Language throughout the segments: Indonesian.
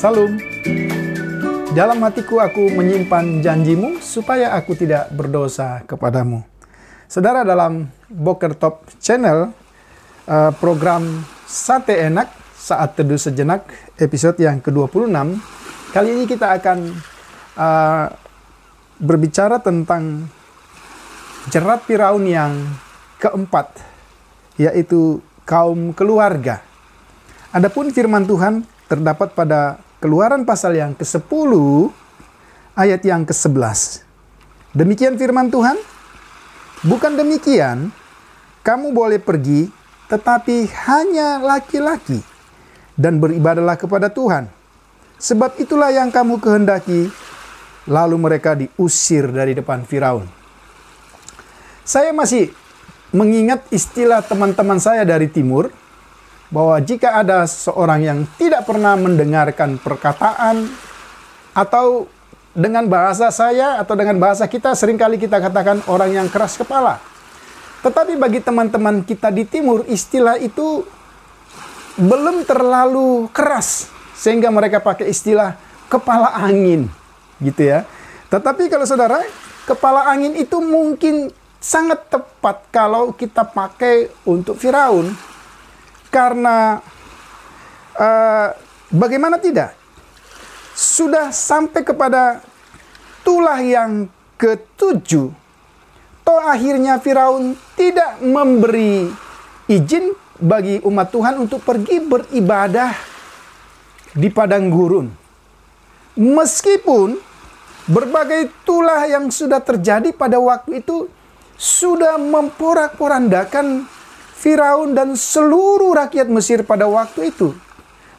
Salam. Dalam hatiku aku menyimpan janjimu supaya aku tidak berdosa kepadamu. Saudara, dalam Boker Top Channel, program Sate Enak, Saat Teduh Sejenak, episode yang ke-26, kali ini kita akan berbicara tentang jerat Firaun yang keempat, yaitu kaum keluarga. Adapun firman Tuhan terdapat pada Keluaran pasal yang ke-10, ayat yang ke-11. Demikian firman Tuhan, bukan demikian, kamu boleh pergi, tetapi hanya laki-laki, dan beribadahlah kepada Tuhan. Sebab itulah yang kamu kehendaki. Lalu mereka diusir dari depan Firaun. Saya masih mengingat istilah teman-teman saya dari timur, bahwa jika ada seorang yang tidak pernah mendengarkan perkataan, atau dengan bahasa saya atau dengan bahasa kita, seringkali kita katakan orang yang keras kepala. Tetapi bagi teman-teman kita di timur, istilah itu belum terlalu keras, sehingga mereka pakai istilah kepala angin, gitu ya. Tetapi kalau saudara, kepala angin itu mungkin sangat tepat kalau kita pakai untuk Firaun. Karena bagaimana tidak? Sudah sampai kepada tulah yang ke-7. Toh akhirnya Firaun tidak memberi izin bagi umat Tuhan untuk pergi beribadah di padang gurun. Meskipun berbagai tulah yang sudah terjadi pada waktu itu sudah memporak-porandakan Firaun dan seluruh rakyat Mesir pada waktu itu.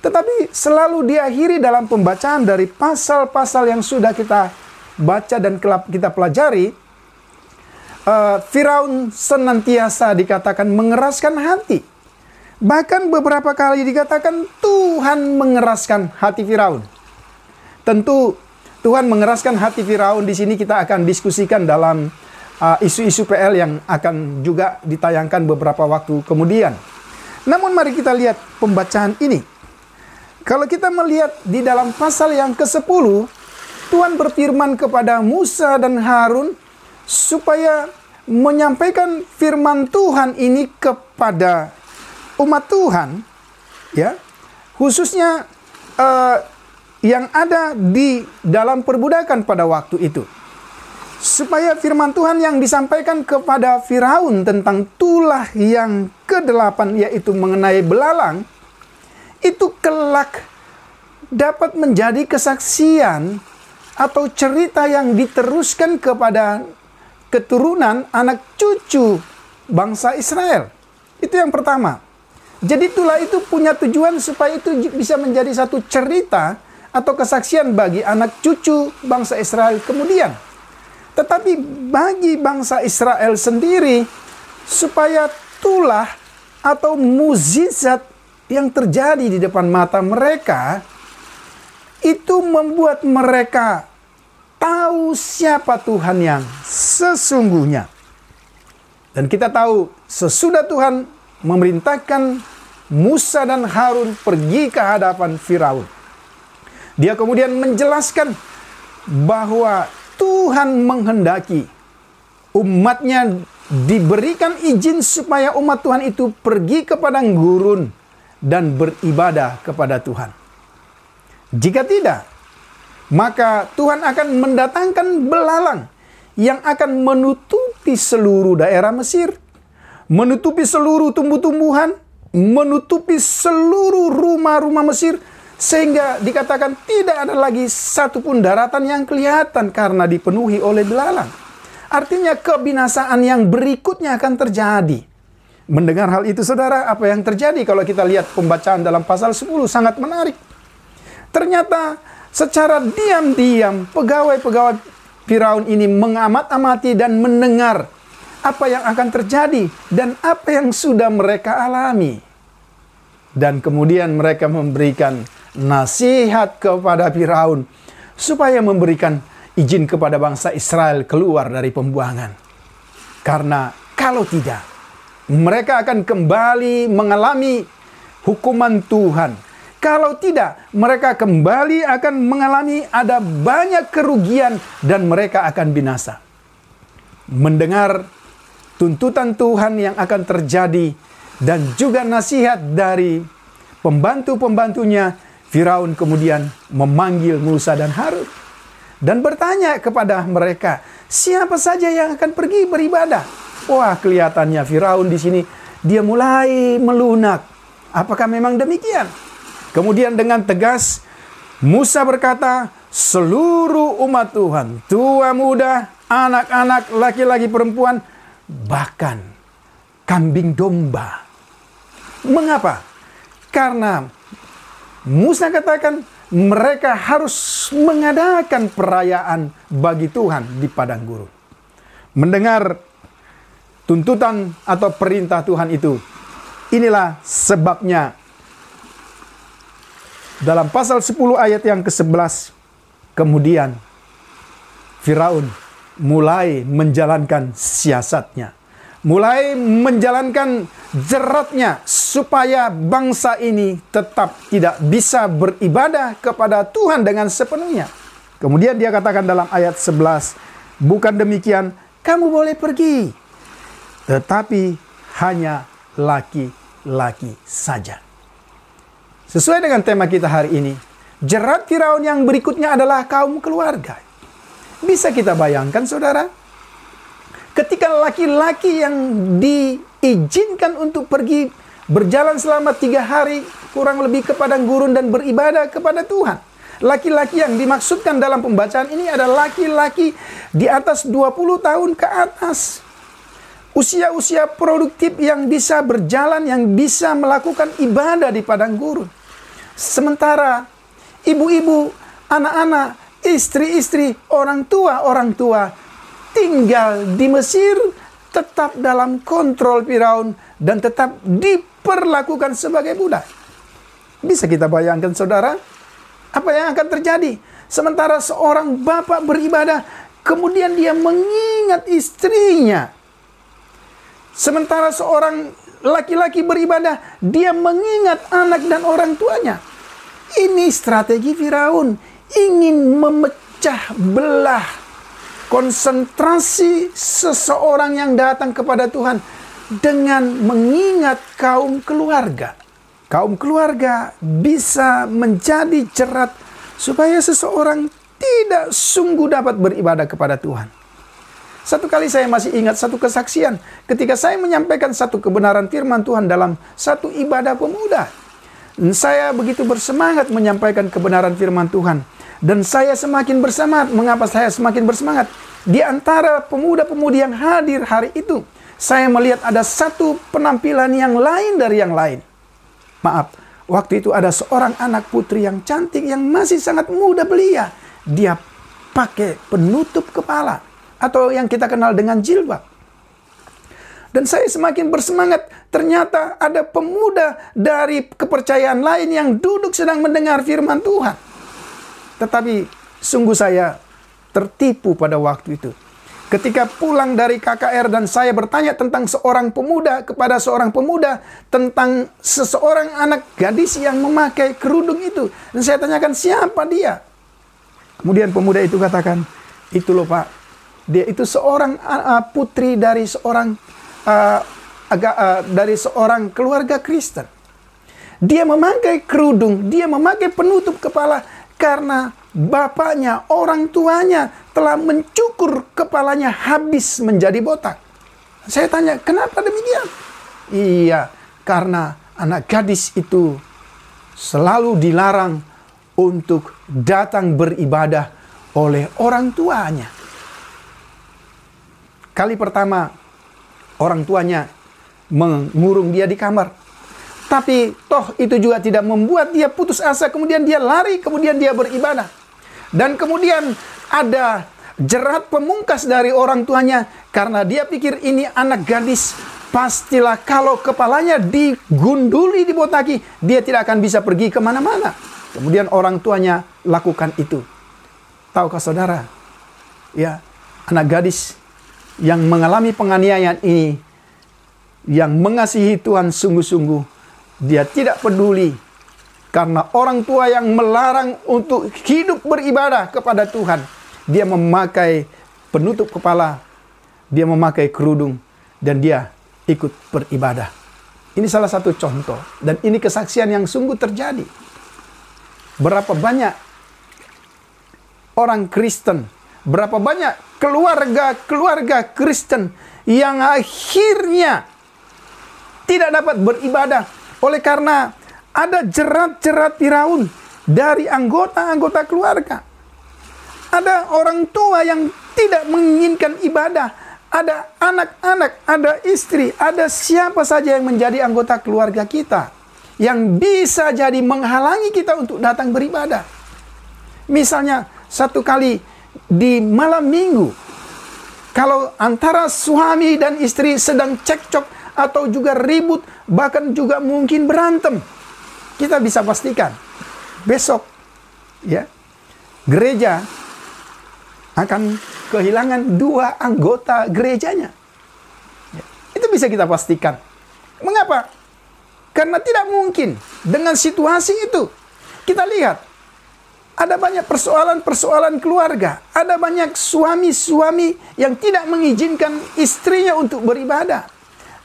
Tetapi selalu diakhiri dalam pembacaan dari pasal-pasal yang sudah kita baca dan kita pelajari, Firaun senantiasa dikatakan mengeraskan hati. Bahkan beberapa kali dikatakan Tuhan mengeraskan hati Firaun. Tentu Tuhan mengeraskan hati Firaun di sini kita akan diskusikan dalam isu-isu PL yang akan juga ditayangkan beberapa waktu kemudian. Namun mari kita lihat pembacaan ini. Kalau kita melihat di dalam pasal yang ke-10, Tuhan berfirman kepada Musa dan Harun supaya menyampaikan firman Tuhan ini kepada umat Tuhan, ya, khususnya yang ada di dalam perbudakan pada waktu itu. Supaya firman Tuhan yang disampaikan kepada Firaun tentang tulah yang ke-8, yaitu mengenai belalang, itu kelak dapat menjadi kesaksian atau cerita yang diteruskan kepada keturunan anak cucu bangsa Israel. Itu yang pertama. Jadi tulah itu punya tujuan supaya itu bisa menjadi satu cerita atau kesaksian bagi anak cucu bangsa Israel kemudian. Tetapi bagi bangsa Israel sendiri, supaya tulah atau mukjizat yang terjadi di depan mata mereka, itu membuat mereka tahu siapa Tuhan yang sesungguhnya. Dan kita tahu, sesudah Tuhan memerintahkan Musa dan Harun pergi ke hadapan Firaun, dia kemudian menjelaskan bahwa Tuhan menghendaki umatnya diberikan izin supaya umat Tuhan itu pergi ke padang gurun dan beribadah kepada Tuhan. Jika tidak, maka Tuhan akan mendatangkan belalang yang akan menutupi seluruh daerah Mesir, menutupi seluruh tumbuh-tumbuhan, menutupi seluruh rumah-rumah Mesir, sehingga dikatakan tidak ada lagi satupun daratan yang kelihatan karena dipenuhi oleh belalang. Artinya kebinasaan yang berikutnya akan terjadi. Mendengar hal itu saudara, apa yang terjadi kalau kita lihat pembacaan dalam pasal 10 sangat menarik. Ternyata secara diam-diam pegawai-pegawai Firaun ini mengamat-amati dan mendengar apa yang akan terjadi dan apa yang sudah mereka alami. Dan kemudian mereka memberikan nasihat kepada Firaun supaya memberikan izin kepada bangsa Israel keluar dari pembuangan. Karena kalau tidak, mereka akan kembali mengalami hukuman Tuhan. Kalau tidak, mereka kembali akan mengalami ada banyak kerugian dan mereka akan binasa. Mendengar tuntutan Tuhan yang akan terjadi dan juga nasihat dari pembantu-pembantunya, Firaun kemudian memanggil Musa dan Harun dan bertanya kepada mereka, siapa saja yang akan pergi beribadah? Wah, kelihatannya Firaun di sini dia mulai melunak. Apakah memang demikian? Kemudian dengan tegas Musa berkata, seluruh umat Tuhan, tua muda, anak-anak, laki-laki, perempuan, bahkan kambing domba. Mengapa? Karena Musa katakan mereka harus mengadakan perayaan bagi Tuhan di padang gurun. Mendengar tuntutan atau perintah Tuhan itu, inilah sebabnya dalam pasal 10 ayat yang ke-11, kemudian Firaun mulai menjalankan siasatnya, mulai menjalankan jeratnya supaya bangsa ini tetap tidak bisa beribadah kepada Tuhan dengan sepenuhnya. Kemudian dia katakan dalam ayat 11, bukan demikian, kamu boleh pergi, tetapi hanya laki-laki saja. Sesuai dengan tema kita hari ini, jerat Firaun yang berikutnya adalah kaum keluarga. Bisa kita bayangkan, saudara? Ketika laki-laki yang diizinkan untuk pergi berjalan selama 3 hari kurang lebih ke padang gurun dan beribadah kepada Tuhan. Laki-laki yang dimaksudkan dalam pembacaan ini adalah laki-laki di atas 20 tahun ke atas. Usia-usia produktif yang bisa berjalan, yang bisa melakukan ibadah di padang gurun. Sementara ibu-ibu, anak-anak, istri-istri, orang tua tinggal di Mesir tetap dalam kontrol Firaun dan tetap diperlakukan sebagai budak. Bisa kita bayangkan, saudara, apa yang akan terjadi? Sementara seorang bapak beribadah, kemudian dia mengingat istrinya. Sementara seorang laki-laki beribadah, dia mengingat anak dan orang tuanya. Ini strategi Firaun, ingin memecah belah konsentrasi seseorang yang datang kepada Tuhan dengan mengingat kaum keluarga. Kaum keluarga bisa menjadi jerat supaya seseorang tidak sungguh dapat beribadah kepada Tuhan. Satu kali saya masih ingat satu kesaksian ketika saya menyampaikan satu kebenaran firman Tuhan dalam satu ibadah pemuda. Saya begitu bersemangat menyampaikan kebenaran firman Tuhan. Dan saya semakin bersemangat. Mengapa saya semakin bersemangat? Di antara pemuda-pemudi yang hadir hari itu, saya melihat ada satu penampilan yang lain dari yang lain. Maaf, waktu itu ada seorang anak putri yang cantik, yang masih sangat muda belia. Dia pakai penutup kepala, atau yang kita kenal dengan jilbab. Dan saya semakin bersemangat, ternyata ada pemuda dari kepercayaan lain yang duduk sedang mendengar firman Tuhan. Tetapi sungguh saya tertipu pada waktu itu. Ketika pulang dari KKR dan saya bertanya tentang seorang pemuda kepada seorang pemuda, tentang seseorang anak gadis yang memakai kerudung itu. Dan saya tanyakan, siapa dia? Kemudian pemuda itu katakan, itu loh Pak, dia itu seorang putri dari seorang keluarga Kristen. Dia memakai kerudung, dia memakai penutup kepala karena bapaknya, orang tuanya telah mencukur kepalanya habis menjadi botak. Saya tanya, kenapa demikian? Iya, karena anak gadis itu selalu dilarang untuk datang beribadah oleh orang tuanya. Kali pertama, orang tuanya mengurung dia di kamar. Tapi toh itu juga tidak membuat dia putus asa. Kemudian dia lari, kemudian dia beribadah. Dan kemudian ada jerat pemungkas dari orang tuanya. Karena dia pikir ini anak gadis. Pastilah kalau kepalanya digunduli, dibotaki, dia tidak akan bisa pergi kemana-mana. Kemudian orang tuanya lakukan itu. Tahukah saudara? Ya, anak gadis yang mengalami penganiayaan ini, yang mengasihi Tuhan sungguh-sungguh, dia tidak peduli Karena orang tua yang melarang untuk hidup beribadah kepada Tuhan, dia memakai penutup kepala, dia memakai kerudung, dan dia ikut beribadah. Ini salah satu contoh, dan ini kesaksian yang sungguh terjadi. Berapa banyak orang Kristen, berapa banyak keluarga Kristen yang akhirnya tidak dapat beribadah oleh karena ada jerat-jerat Firaun dari anggota-anggota keluarga. Ada orang tua yang tidak menginginkan ibadah. Ada anak-anak, ada istri, ada siapa saja yang menjadi anggota keluarga kita yang bisa jadi menghalangi kita untuk datang beribadah. Misalnya, satu kali di malam minggu, kalau antara suami dan istri sedang cekcok atau juga ribut, bahkan juga mungkin berantem, kita bisa pastikan besok ya gereja akan kehilangan 2 anggota gerejanya. Ya, itu bisa kita pastikan. Mengapa? Karena tidak mungkin dengan situasi itu. Kita lihat ada banyak persoalan-persoalan keluarga, ada banyak suami-suami yang tidak mengizinkan istrinya untuk beribadah.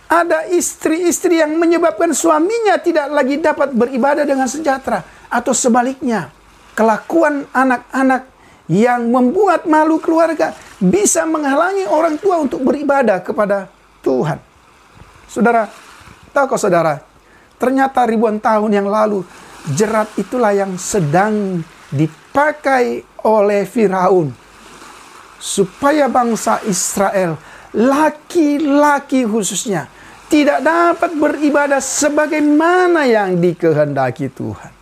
Ada istri-istri yang menyebabkan suaminya tidak lagi dapat beribadah dengan sejahtera. Atau sebaliknya, kelakuan anak-anak yang membuat malu keluarga bisa menghalangi orang tua untuk beribadah kepada Tuhan. Saudara, tahukah saudara, ternyata ribuan tahun yang lalu, jerat itulah yang sedang dipakai oleh Firaun supaya bangsa Israel, laki-laki khususnya, tidak dapat beribadah sebagaimana yang dikehendaki Tuhan.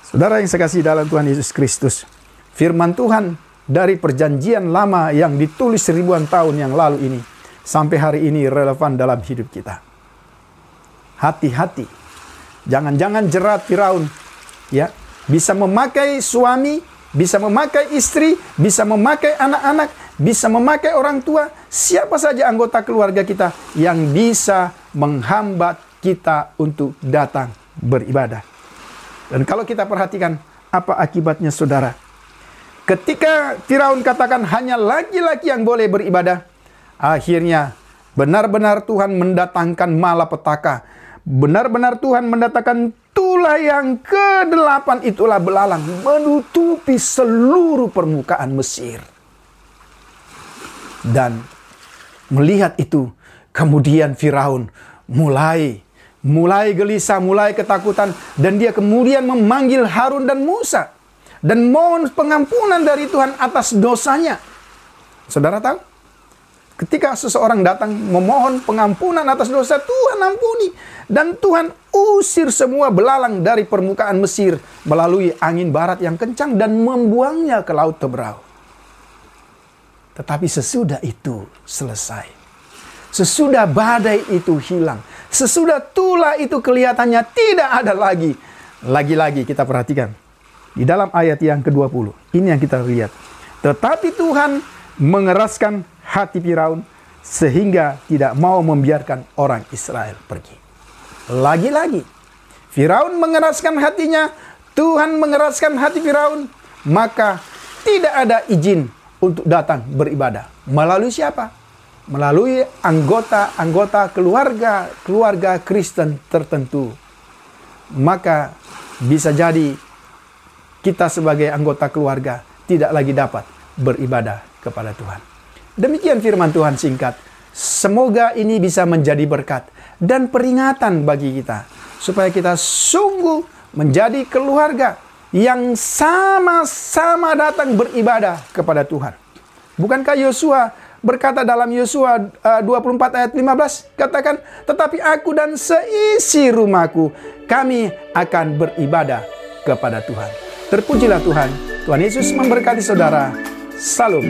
Saudara yang saya kasih dalam Tuhan Yesus Kristus, firman Tuhan dari perjanjian lama yang ditulis ribuan tahun yang lalu ini, sampai hari ini relevan dalam hidup kita. Hati-hati, jangan-jangan jerat Firaun ya bisa memakai suami, bisa memakai istri, bisa memakai anak-anak, bisa memakai orang tua, siapa saja anggota keluarga kita yang bisa menghambat kita untuk datang beribadah. Dan kalau kita perhatikan apa akibatnya saudara. Ketika Firaun katakan hanya laki-laki yang boleh beribadah, akhirnya benar-benar Tuhan mendatangkan malapetaka. Benar-benar Tuhan mendatangkan tulah yang ke-8 itulah belalang menutupi seluruh permukaan Mesir. Dan melihat itu, kemudian Firaun mulai gelisah, mulai ketakutan, dan dia kemudian memanggil Harun dan Musa dan mohon pengampunan dari Tuhan atas dosanya. Saudara tahu, ketika seseorang datang memohon pengampunan atas dosa, Tuhan ampuni, dan Tuhan usir semua belalang dari permukaan Mesir melalui angin barat yang kencang dan membuangnya ke Laut Teberau. Tetapi sesudah itu selesai, sesudah badai itu hilang, sesudah tulah itu kelihatannya tidak ada lagi. Lagi-lagi kita perhatikan di dalam ayat yang ke-20. Ini yang kita lihat. Tetapi Tuhan mengeraskan hati Firaun sehingga tidak mau membiarkan orang Israel pergi. Lagi-lagi Firaun mengeraskan hatinya, Tuhan mengeraskan hati Firaun, maka tidak ada izin untuk datang beribadah. Melalui siapa? Melalui anggota-anggota keluarga Kristen tertentu. Maka bisa jadi kita sebagai anggota keluarga tidak lagi dapat beribadah kepada Tuhan. Demikian firman Tuhan singkat. Semoga ini bisa menjadi berkat dan peringatan bagi kita, supaya kita sungguh menjadi keluarga yang sama-sama datang beribadah kepada Tuhan. Bukankah Yosua berkata dalam Yosua 24 ayat 15, katakan, tetapi aku dan seisi rumahku, kami akan beribadah kepada Tuhan. Terpujilah Tuhan. Tuhan Yesus memberkati saudara. Salam.